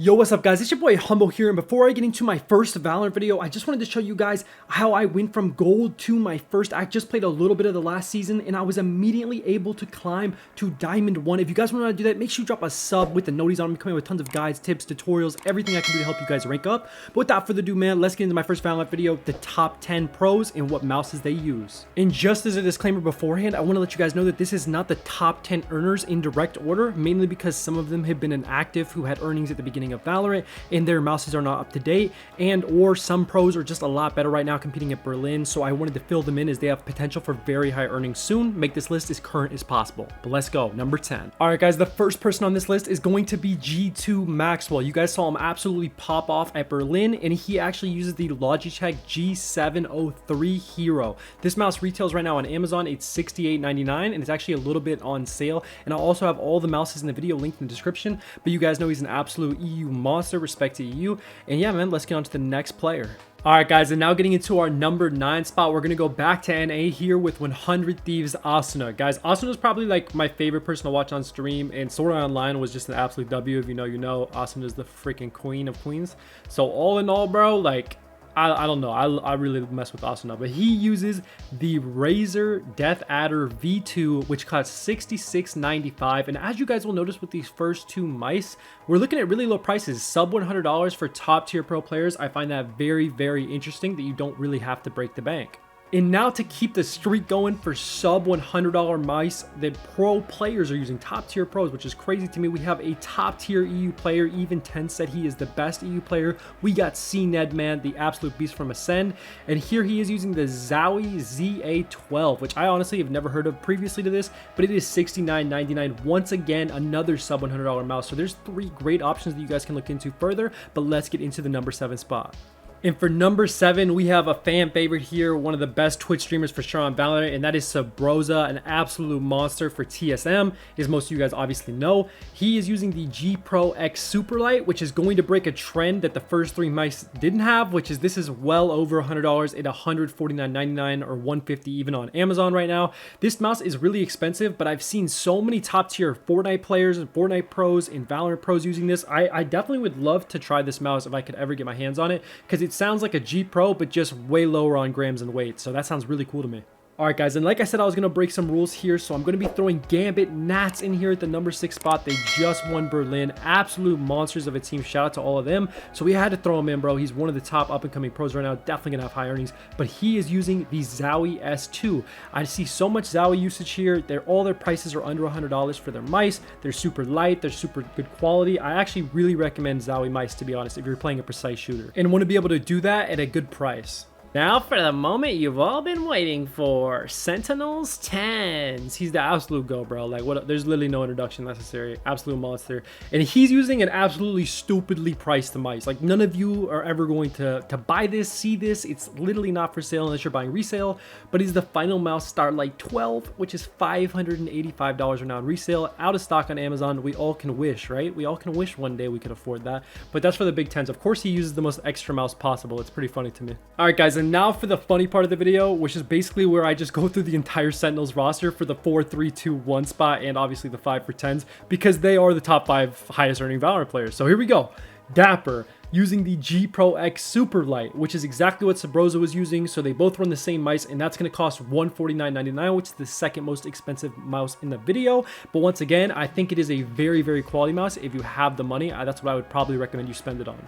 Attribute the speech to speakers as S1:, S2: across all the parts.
S1: Yo, what's up guys? It's your boy iHumbo here, and before I get into my first Valorant video, I just wanted to show you guys how I went from gold to my first. I just played a little bit of the last season and I was immediately able to climb to Diamond 1. If you guys want to do that, make sure you drop a sub with the noties on. I'm coming with tons of guides, tips, tutorials, everything I can do to help you guys rank up. But without further ado, man, let's get into my first Valorant video, the top 10 pros and what mouses they use. And just as a disclaimer beforehand, I want to let you guys know that this is not the top 10 earners in direct order, mainly because some of them have been inactive who had earnings at the beginning of Valorant and their mouses are not up to date, and or some pros are just a lot better right now competing at Berlin, so I wanted to fill them in as they have potential for very high earnings soon. Make this list as current as possible. But let's go. Number 10. All right guys, the first person on this list is going to be G2 Maxwell. You guys saw him absolutely pop off at Berlin, and he actually uses the Logitech G703 Hero. This mouse retails right now on Amazon. It's $68.99 and it's actually a little bit on sale, and I'll also have all the mouses in the video linked in the description. But you guys know he's an absolute EU monster. Respect to EU. And yeah, man, let's get on to the next player. All right guys, and now getting into our number 9 spot, we're gonna go back to NA here with 100 Thieves Asuna. Guys, Asuna is probably like my favorite person to watch on stream, and Sword Art Online was just an absolute W. If you know, you know. Asuna is the freaking queen of queens. So all in all, bro, like I don't know. I really mess with Asuna, but he uses the Razer Death Adder V2, which costs $66.95. And as you guys will notice with these first two mice, we're looking at really low prices, sub $100 for top tier pro players. I find that very, very interesting that you don't really have to break the bank. And now to keep the streak going for sub $100 mice, the pro players are using top tier pros, which is crazy to me. We have a top tier EU player. Even 10 said he is the best EU player. We got CNED, man, the absolute beast from Ascend. And here he is using the Zowie ZA12, which I honestly have never heard of previously to this, but it is $69.99. Once again, another sub $100 mouse. So there's 3 great options that you guys can look into further, but let's get into the number 7 spot. And for number 7, we have a fan favorite here, one of the best Twitch streamers for sure on Valorant, and that is Sabrosa, an absolute monster for TSM, as most of you guys obviously know. He is using the G Pro X Superlight, which is going to break a trend that the first 3 mice didn't have, which is this is well over $100 at $149.99 or $150 even on Amazon right now. This mouse is really expensive, but I've seen so many top tier Fortnite players and Fortnite pros and Valorant pros using this. I definitely would love to try this mouse if I could ever get my hands on it, because it sounds like a G Pro, but just way lower on grams and weight. So that sounds really cool to me. All right, guys, and like I said, I was going to break some rules here, so I'm going to be throwing Gambit Nats in here at the number 6 spot. They just won Berlin. Absolute monsters of a team. Shout out to all of them. So we had to throw him in, bro. He's one of the top up-and-coming pros right now. Definitely going to have high earnings, but he is using the Zowie S2. I see so much Zowie usage here. All their prices are under $100 for their mice. They're super light. They're super good quality. I actually really recommend Zowie mice, to be honest, if you're playing a precise shooter and want to be able to do that at a good price. Now for the moment you've all been waiting for, Sentinels 10s. He's the absolute go, bro. Like, what? There's literally no introduction necessary. Absolute monster. And he's using an absolutely stupidly priced mice. Like, none of you are ever going to buy this, see this. It's literally not for sale unless you're buying resale. But he's the Final Mouse Starlight 12, which is $585 right now on resale. Out of stock on Amazon. We all can wish, right? We all can wish one day we could afford that. But that's for the big 10s. Of course, he uses the most extra mouse possible. It's pretty funny to me. All right, guys. And now for the funny part of the video, which is basically where I just go through the entire Sentinels roster for the 4, 3, 2, 1 spot, and obviously the 5 for 10s, because they are the top 5 highest earning Valorant players. So here we go. Dapper using the G Pro X Superlight, which is exactly what Sabrosa was using. So they both run the same mice, and that's going to cost $149.99, which is the second most expensive mouse in the video. But once again, I think it is a very, very quality mouse. If you have the money, that's what I would probably recommend you spend it on.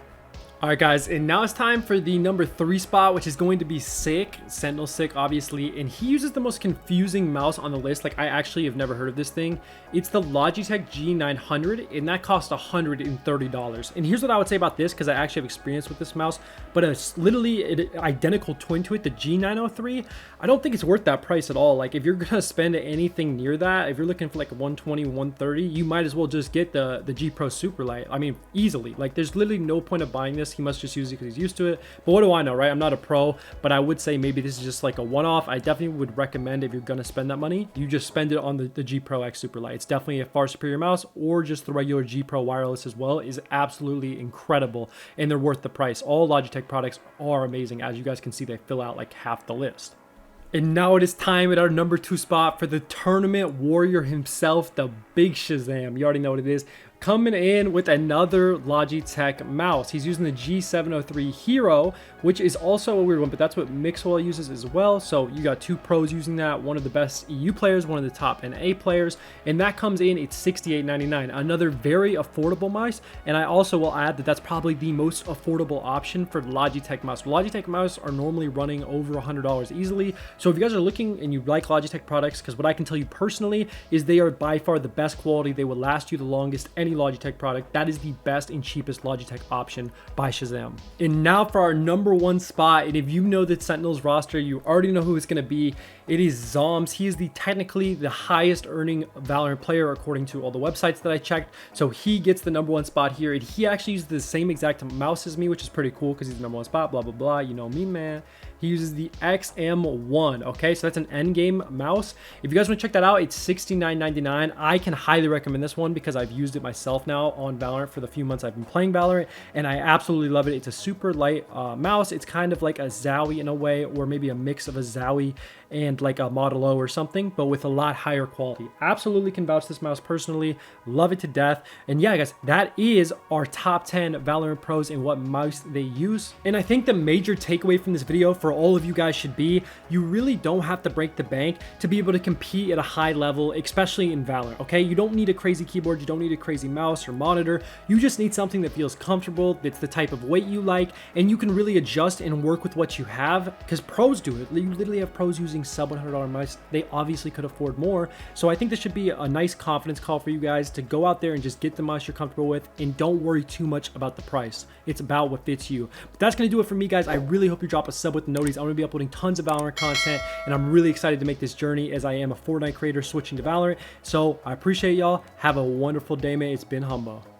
S1: All right, guys, and now it's time for the number 3 spot, which is going to be Sick, Sentinel Sick, obviously, and he uses the most confusing mouse on the list. Like, I actually have never heard of this thing. It's the Logitech G900, and that costs $130. And here's what I would say about this, because I actually have experience with this mouse, but it's literally an identical twin to it, the G903. I don't think it's worth that price at all. Like, if you're gonna spend anything near that, if you're looking for like 120, 130, you might as well just get the G Pro Superlight. I mean, easily. Like, there's literally no point of buying this. He must just use it because he's used to it. But what do I know, right? I'm not a pro, but I would say maybe this is just like a one-off. I definitely would recommend, if you're going to spend that money, you just spend it on the G Pro X Superlight. It's definitely a far superior mouse, or just the regular G Pro wireless as well is absolutely incredible, and they're worth the price. All Logitech products are amazing. As you guys can see, they fill out like half the list. And now it is time at our number 2 spot for the tournament warrior himself, the big Shazam. You already know what it is. coming in with another Logitech mouse. He's using the G703 Hero, which is also a weird one, but that's what Mixwell uses as well. So you got two pros using that, one of the best EU players, one of the top NA players, and that comes in at $68.99. Another very affordable mouse, and I also will add that that's probably the most affordable option for Logitech mouse. Logitech mouse are normally running over $100 easily. So if you guys are looking and you like Logitech products, because what I can tell you personally is they are by far the best quality. They will last you the longest. Any Logitech product, that is the best and cheapest Logitech option by Shazam. And now for our number one spot, and if you know the Sentinels roster, you already know who it's going to be. It is Zoms. He is technically the highest earning Valorant player according to all the websites that I checked. So he gets the number one spot here, and he actually uses the same exact mouse as me, which is pretty cool because he's the number one spot, blah, blah, blah. You know me, man. He uses the XM1, okay? So that's an endgame mouse. If you guys want to check that out, it's $69.99. I can highly recommend this one because I've used it myself now on Valorant for the few months I've been playing Valorant, and I absolutely love it. It's a super light mouse. It's kind of like a Zowie in a way, or maybe a mix of a Zowie and like a Model O or something, but with a lot higher quality. Absolutely can vouch this mouse personally. Love it to death. And yeah, guys, that is our top 10 Valorant pros and what mouse they use. And I think the major takeaway from this video for all of you guys should be, you really don't have to break the bank to be able to compete at a high level, especially in Valorant, okay? You don't need a crazy keyboard, you don't need a crazy mouse or monitor. You just need something that feels comfortable, that's the type of weight you like, and you can really adjust and work with what you have, because pros do it. You literally have pros using sub $100 mice. They obviously could afford more. So I think this should be a nice confidence call for you guys to go out there and just get the mouse you're comfortable with, and don't worry too much about the price. It's about what fits you. But that's going to do it for me, guys. I really hope you drop a sub with the noties. I'm going to be uploading tons of Valorant content, and I'm really excited to make this journey as I am a Fortnite creator switching to Valorant. So I appreciate y'all. Have a wonderful day, man. It's been Humbo.